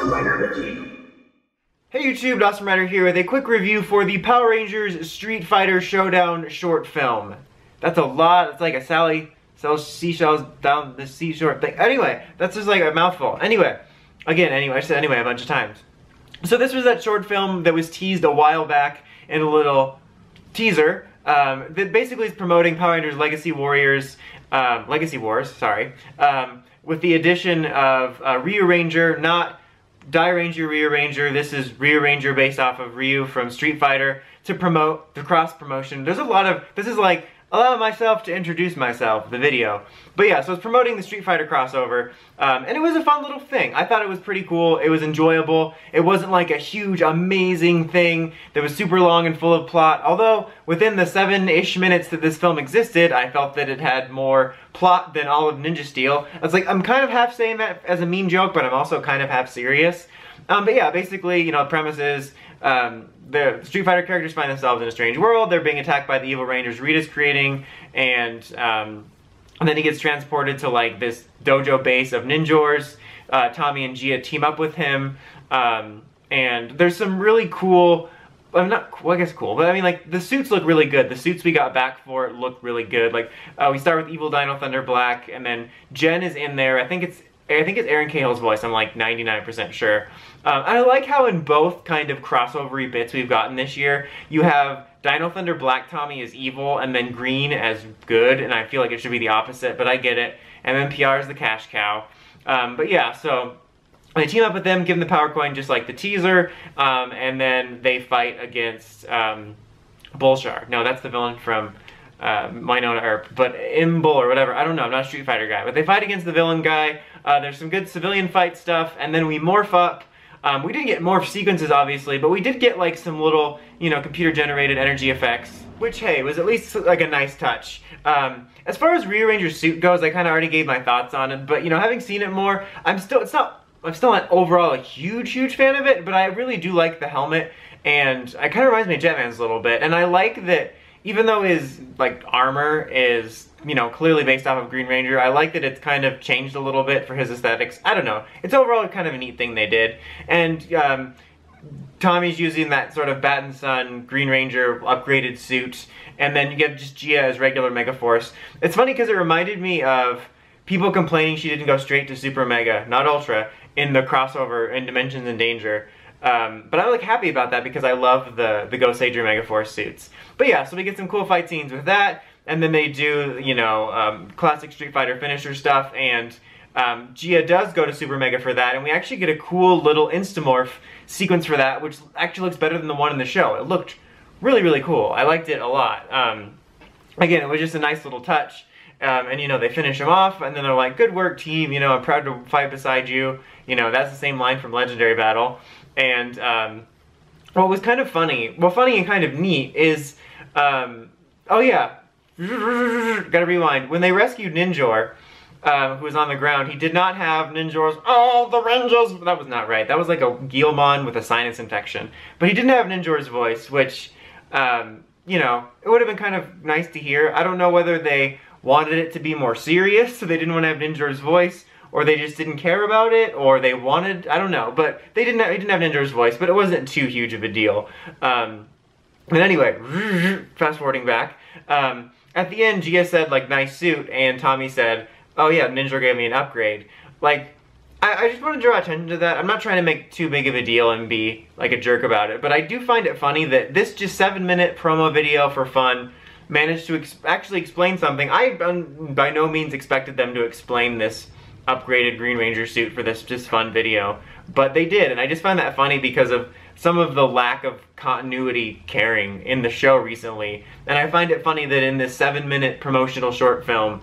Dawson Rider Wiki. Hey YouTube, Dawson Rider here with a quick review for the Power Rangers Street Fighter Showdown Short Film. That's a lot. It's like a Sally sells seashells down the seashore thing. Anyway, that's just like a mouthful. Anyway, I said anyway a bunch of times. So this was that short film that was teased a while back in a little teaser that basically is promoting Power Rangers Legacy Wars, with the addition of Ryu Ranger, not Ranger Ryu Ranger. This is Ryu Ranger based off of Ryu from Street Fighter to promote the cross promotion. There's a lot of, this is like allow myself to introduce myself, the video. But yeah, so it's promoting the Street Fighter crossover, and it was a fun little thing. I thought it was pretty cool. It was enjoyable. It wasn't like a huge, amazing thing that was super long and full of plot. Although, within the 7-ish minutes that this film existed, I felt that it had more plot than all of Ninja Steel. I was like, I'm kind of half saying that as a mean joke, but I'm also kind of half serious. But yeah, basically, you know, the premise is, the Street Fighter characters find themselves in a strange world. They're being attacked by the evil Rangers Rita's creating, and then he gets transported to like this dojo base of ninjas. Tommy and Gia team up with him, and there's some really cool, well, I guess cool, but I mean like the suits look really good. The suits we got back for it look really good. Like we start with Evil Dino Thunder Black, and then Jen is in there. I think it's Aaron Cahill's voice, I'm like 99% sure. I like how in both kind of crossover-y bits we've gotten this year, you have Dino Thunder Black Tommy as evil and then Green as good, and I feel like it should be the opposite, but I get it. And then PR is the cash cow. But yeah, so they team up with them, give them the power coin just like the teaser, and then they fight against Bullshar. No, that's the villain from Winona Earp, but Imbull or whatever, I don't know, I'm not a Street Fighter guy, but they fight against the villain guy. There's some good civilian fight stuff, and then we morph up. We didn't get morph sequences, obviously, but we did get like some little, you know, computer-generated energy effects, which, hey, was at least like a nice touch. As far as Ryu Ranger's suit goes, I kind of already gave my thoughts on it, but, you know, having seen it more, I'm still not overall a huge fan of it, but I really do like the helmet, and it kind of reminds me of Jetman's a little bit, and I like that even though his, like, armor is, you know, clearly based off of Green Ranger, I like that it's kind of changed a little bit for his aesthetics. I don't know. It's overall kind of a neat thing they did. And Tommy's using that sort of Bat and Sun Green Ranger upgraded suit, and then you get just Gia as regular Megaforce. It's funny because it reminded me of people complaining she didn't go straight to Super Mega, not Ultra, in the crossover in Dimensions in Danger. But I'm like happy about that because I love the Ghost Sager Megaforce suits. But yeah, so we get some cool fight scenes with that, and then they do, you know, classic Street Fighter finisher stuff, and Gia does go to Super Mega for that, and we actually get a cool little Instamorph sequence for that, which actually looks better than the one in the show. It looked really cool. I liked it a lot. Again, it was just a nice little touch. And, you know, they finish him off, and then they're like, good work, team, you know, I'm proud to fight beside you. You know, that's the same line from Legendary Battle. And what was kind of funny, well, funny and kind of neat is, oh yeah, gotta rewind. When they rescued Ninjor, who was on the ground, he did not have Ninjor's, oh, the Rangers, that was not right. That was like a Guilmon with a sinus infection. But he didn't have Ninjor's voice, which, you know, it would have been kind of nice to hear. I don't know whether they wanted it to be more serious, so they didn't want to have Ninjor's voice, or they just didn't care about it, or they wanted, I don't know, but he didn't have Ninjor's voice, but it wasn't too huge of a deal. And anyway, fast forwarding back, at the end, Gia said, like, nice suit, and Tommy said, oh yeah, Ninjor gave me an upgrade. Like, I just want to draw attention to that. I'm not trying to make too big of a deal and be, like, a jerk about it, but I do find it funny that this just 7-minute promo video for fun managed to actually explain something. I by no means expected them to explain this upgraded Green Ranger suit for this just fun video, but they did, and I just find that funny because of some of the lack of continuity caring in the show recently, and I find it funny that in this 7-minute promotional short film,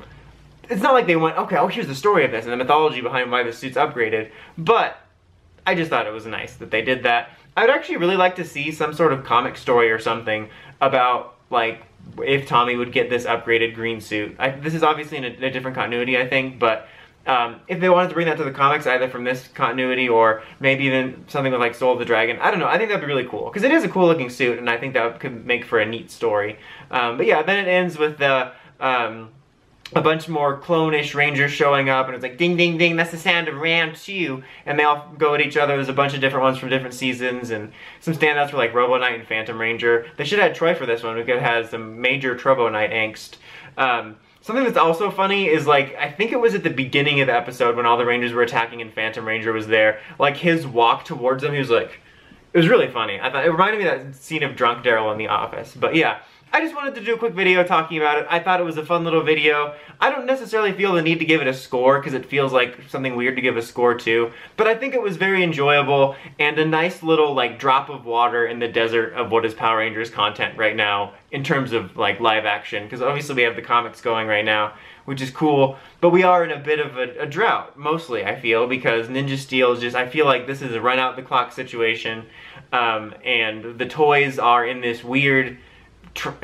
it's not like they went, okay, oh, here's the story of this and the mythology behind why the suit's upgraded, but I just thought it was nice that they did that. I would actually really like to see some sort of comic story or something about, like, if Tommy would get this upgraded green suit. This is obviously in a different continuity, I think, but if they wanted to bring that to the comics, either from this continuity or maybe even something with like Soul of the Dragon, I don't know, I think that'd be really cool, because it is a cool looking suit, and I think that could make for a neat story. But yeah, then it ends with the a bunch more clone-ish Rangers showing up, and it's like, ding, ding, ding, that's the sound of round 2, and they all go at each other. There's a bunch of different ones from different seasons, and some standouts were like Robo Knight and Phantom Ranger. They should have had Troy for this one. We could have had some major Turbo Knight angst. Something that's also funny is, like, I think it was at the beginning of the episode when all the Rangers were attacking and Phantom Ranger was there, like, his walk towards them, he was like, it was really funny. I thought it reminded me of that scene of Drunk Daryl in The Office. But yeah, I just wanted to do a quick video talking about it. I thought it was a fun little video. I don't necessarily feel the need to give it a score because it feels like something weird to give a score to, but I think it was very enjoyable and a nice little like drop of water in the desert of what is Power Rangers content right now in terms of like live action, because obviously we have the comics going right now, which is cool, but we are in a bit of a drought, mostly, I feel, because Ninja Steel is just, I feel like this is a run out the clock situation, and the toys are in this weird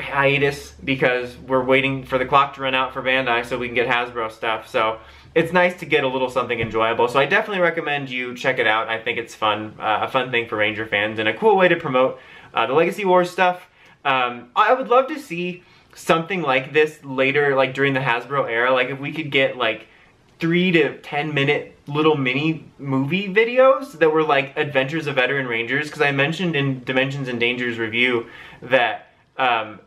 hiatus because we're waiting for the clock to run out for Bandai so we can get Hasbro stuff. So it's nice to get a little something enjoyable. So I definitely recommend you check it out. I think it's fun, a fun thing for Ranger fans and a cool way to promote the Legacy Wars stuff. I would love to see something like this later, like during the Hasbro era. Like if we could get like 3 to 10 minute little mini movie videos that were like Adventures of Veteran Rangers, because I mentioned in Dimensions and Dangers review that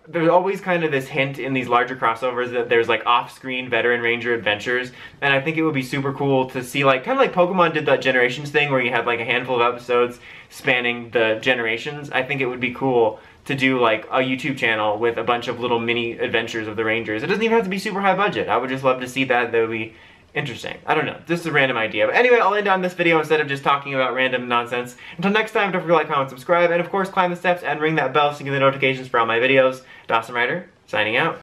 there's always kind of this hint in these larger crossovers that there's like off-screen Veteran Ranger adventures, and I think it would be super cool to see, like, kind of like Pokemon did that Generations thing where you had like a handful of episodes spanning the generations. I think it would be cool to do like a YouTube channel with a bunch of little mini adventures of the Rangers. It doesn't even have to be super high budget. I would just love to see that. That would be interesting. I don't know. This is a random idea. But anyway, I'll end on this video instead of just talking about random nonsense. Until next time, don't forget to like, comment, subscribe, and of course, climb the steps and ring that bell so you get the notifications for all my videos. Dawson Ryder, signing out.